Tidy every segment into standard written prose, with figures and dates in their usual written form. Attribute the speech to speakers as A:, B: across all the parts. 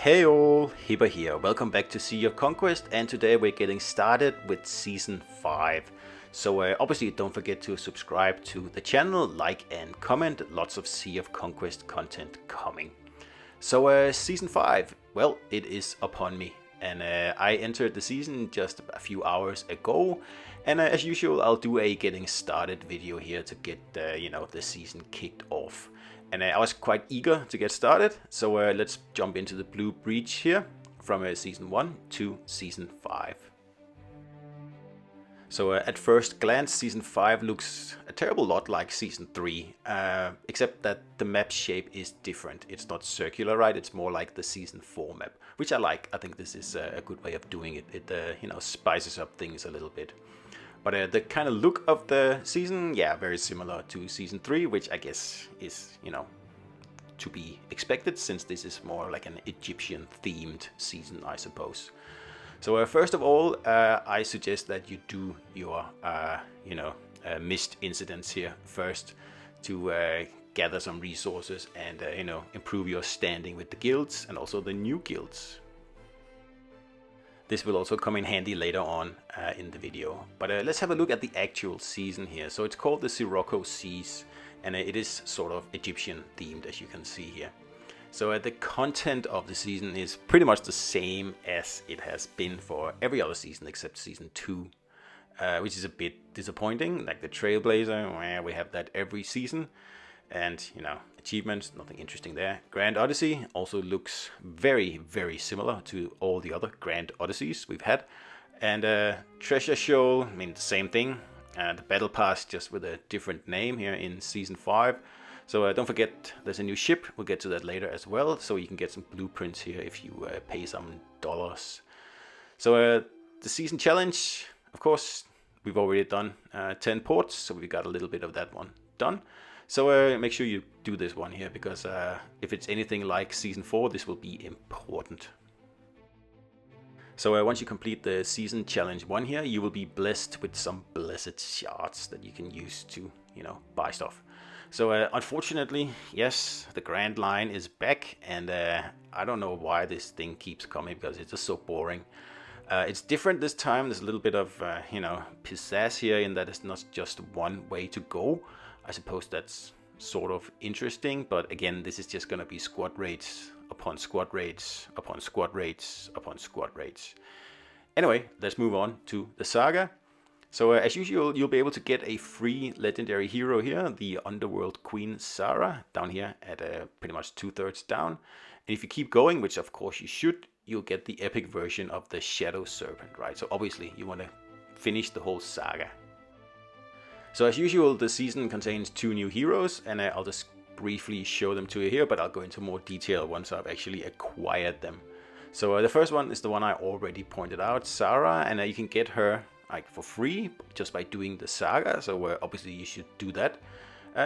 A: Hey all, Hipper here. Welcome back to Sea of Conquest, and today we're getting started with Season 5. So obviously don't forget to subscribe to the channel, like and comment. Lots of Sea of Conquest content coming. So Season 5, well, it is upon me. And I entered the season just a few hours ago. And as usual, I'll do a getting started video here to get the season kicked off. And I was quite eager to get started, so let's jump into the Blue Breach here from Season 1 to Season 5. So at first glance, Season 5 looks a terrible lot like Season 3, except that the map shape is different. It's not circular, right? It's more like the Season 4 map, which I like. I think this is a good way of doing it. It spices up things a little bit. But the kind of look of the season, yeah, very similar to Season 3, which I guess is, to be expected, since this is more like an Egyptian-themed season, I suppose. So first of all, I suggest that you do your, missed incidents here first to gather some resources and, improve your standing with the guilds and also the new guilds. This will also come in handy later on in the video. But let's have a look at the actual season here. So it's called the Sirocco Seas, and it is sort of Egyptian themed, as you can see here. So the content of the season is pretty much the same as it has been for every other season except Season 2, which is a bit disappointing. Like the Trailblazer, we have that every season. And, achievements, nothing interesting there. Grand Odyssey also looks very, very similar to all the other Grand Odysseys we've had. And Treasure Shoal, the same thing. The Battle Pass, just with a different name here in Season 5. So don't forget, there's a new ship. We'll get to that later as well. So you can get some blueprints here if you pay some dollars. So the Season Challenge, of course, we've already done 10 ports. So we got a little bit of that one done. So make sure you do this one here, because if it's anything like Season 4, this will be important. So once you complete the Season Challenge 1 here, you will be blessed with some blessed shards that you can use to, buy stuff. So unfortunately, yes, the Grand Line is back, and I don't know why this thing keeps coming, because it's just so boring. It's different this time. There's a little bit of, pizzazz here in that it's not just one way to go. I suppose that's sort of interesting, but again, this is just going to be squad raids upon squad raids upon squad raids upon squad raids. Anyway, let's move on to the saga. So as usual, you'll be able to get a free legendary hero here, the Underworld Queen Sarah, down here at pretty much 2/3 down. And if you keep going, which of course you should, you'll get the epic version of the Shadow Serpent, right? So obviously you want to finish the whole saga. So as usual, the season contains 2 new heroes, and I'll just briefly show them to you here, but I'll go into more detail once I've actually acquired them. So the first one is the one I already pointed out, Sarah, and you can get her for free just by doing the saga, so obviously you should do that.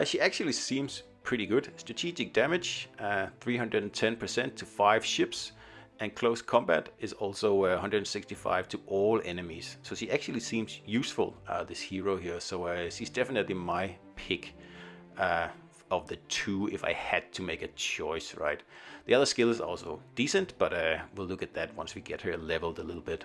A: She actually seems pretty good. Strategic damage, 310% to 5 ships. And close combat is also 165 to all enemies. So she actually seems useful, this hero here. So she's definitely my pick of the 2 if I had to make a choice, right? The other skill is also decent, but we'll look at that once we get her leveled a little bit.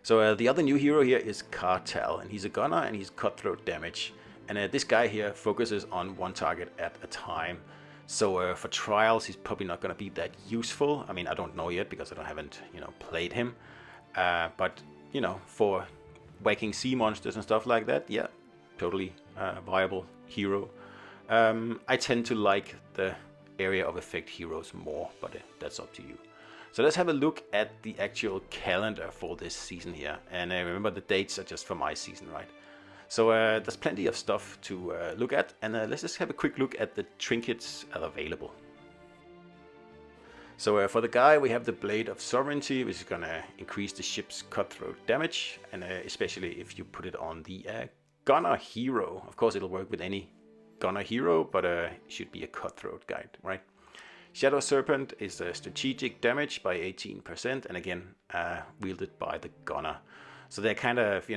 A: So the other new hero here is Cartel, and he's a gunner and he's cutthroat damage. And this guy here focuses on one target at a time. So for trials, he's probably not going to be that useful. I don't know yet because I haven't, played him. But, for whacking sea monsters and stuff like that, yeah, totally viable hero. I tend to like the area of effect heroes more, but that's up to you. So let's have a look at the actual calendar for this season here. And remember, the dates are just for my season, right? So there's plenty of stuff to look at, and let's just have a quick look at the trinkets available. So for the guy, we have the Blade of Sovereignty, which is going to increase the ship's cutthroat damage, and especially if you put it on the gunner hero. Of course, it'll work with any gunner hero, but it should be a cutthroat guide, right? Shadow Serpent is strategic damage by 18%, and again, wielded by the gunner. So they're kind of,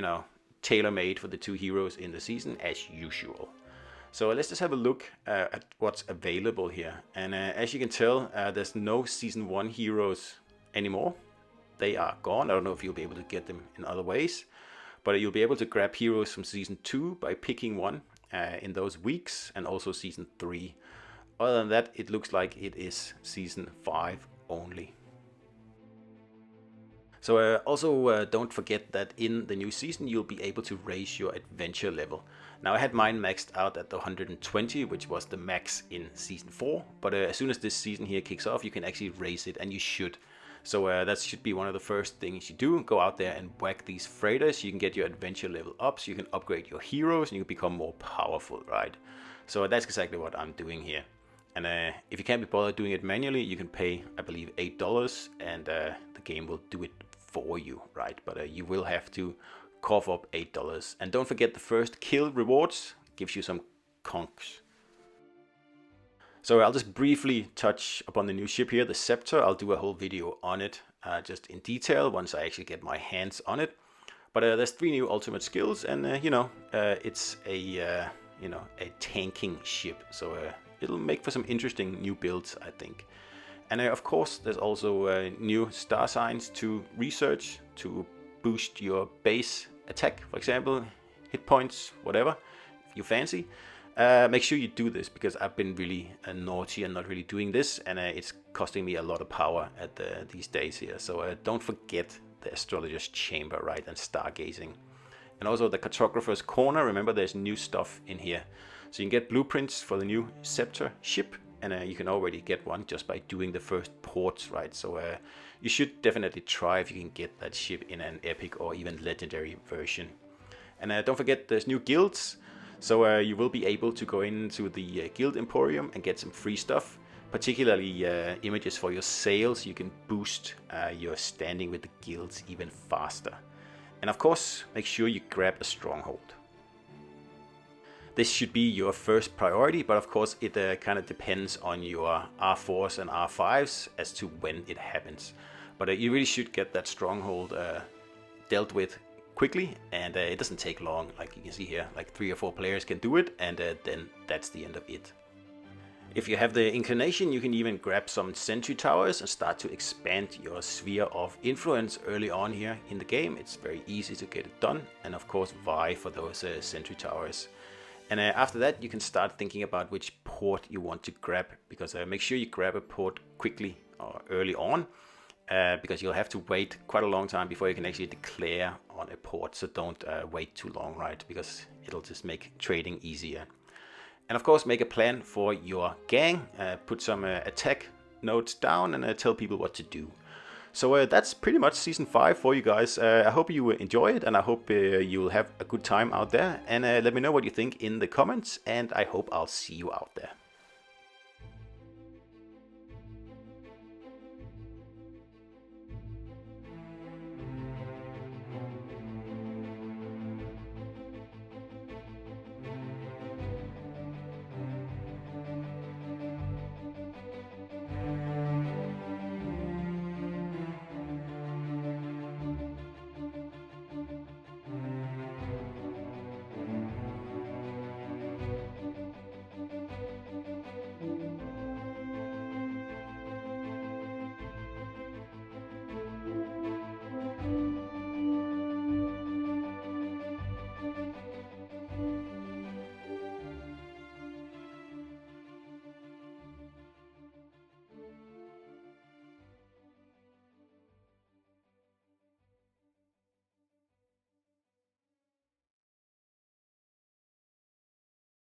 A: tailor-made for the 2 heroes in the season, as usual. So let's just have a look at what's available here. And as you can tell, there's no Season 1 heroes anymore. They are gone. I don't know if you'll be able to get them in other ways, but you'll be able to grab heroes from Season 2 by picking one in those weeks, and also Season 3. Other than that, it looks like it is Season 5 only. So also don't forget that in the new season you'll be able to raise your adventure level. Now I had mine maxed out at the 120, which was the max in Season 4, but as soon as this season here kicks off, you can actually raise it, and you should. So that should be one of the first things you do. Go out there and whack these freighters. You can get your adventure level up, so you can upgrade your heroes and you can become more powerful, right? So that's exactly what I'm doing here. And if you can't be bothered doing it manually, you can pay, I believe, $8, and the game will do it for you, right? But you will have to cough up $8. And don't forget, the first kill rewards gives you some conks. So I'll just briefly touch upon the new ship here, the Scepter. I'll do a whole video on it just in detail once I actually get my hands on it. But there's 3 new ultimate skills, and it's a tanking ship, so it'll make for some interesting new builds, I think. And of course, there's also new star signs to research to boost your base attack, for example, hit points, whatever, if you fancy. Make sure you do this, because I've been really naughty and not really doing this, and it's costing me a lot of power at these days here. So don't forget the astrologer's chamber, right, and stargazing. And also the cartographer's corner. Remember, there's new stuff in here. So you can get blueprints for the new Scepter ship, and you can already get one just by doing the first ports, right? So you should definitely try if you can get that ship in an epic or even legendary version. And don't forget, there's new guilds. So you will be able to go into the guild emporium and get some free stuff, particularly images for your sails. You can boost your standing with the guilds even faster. And of course, make sure you grab a stronghold. This should be your first priority, but of course it kind of depends on your R4s and R5s as to when it happens. But you really should get that stronghold dealt with quickly, and it doesn't take long. Like you can see here, like 3 or 4 players can do it, and then that's the end of it. If you have the inclination, you can even grab some sentry towers and start to expand your sphere of influence early on here in the game. It's very easy to get it done, and of course vie for those sentry towers. And after that, you can start thinking about which port you want to grab, because make sure you grab a port quickly or early on, because you'll have to wait quite a long time before you can actually declare on a port. So don't wait too long, right? Because it'll just make trading easier. And of course, make a plan for your gang. Put some attack notes down and tell people what to do. So that's pretty much Season 5 for you guys. I hope you enjoy it, and I hope you'll have a good time out there. And let me know what you think in the comments, and I hope I'll see you out there.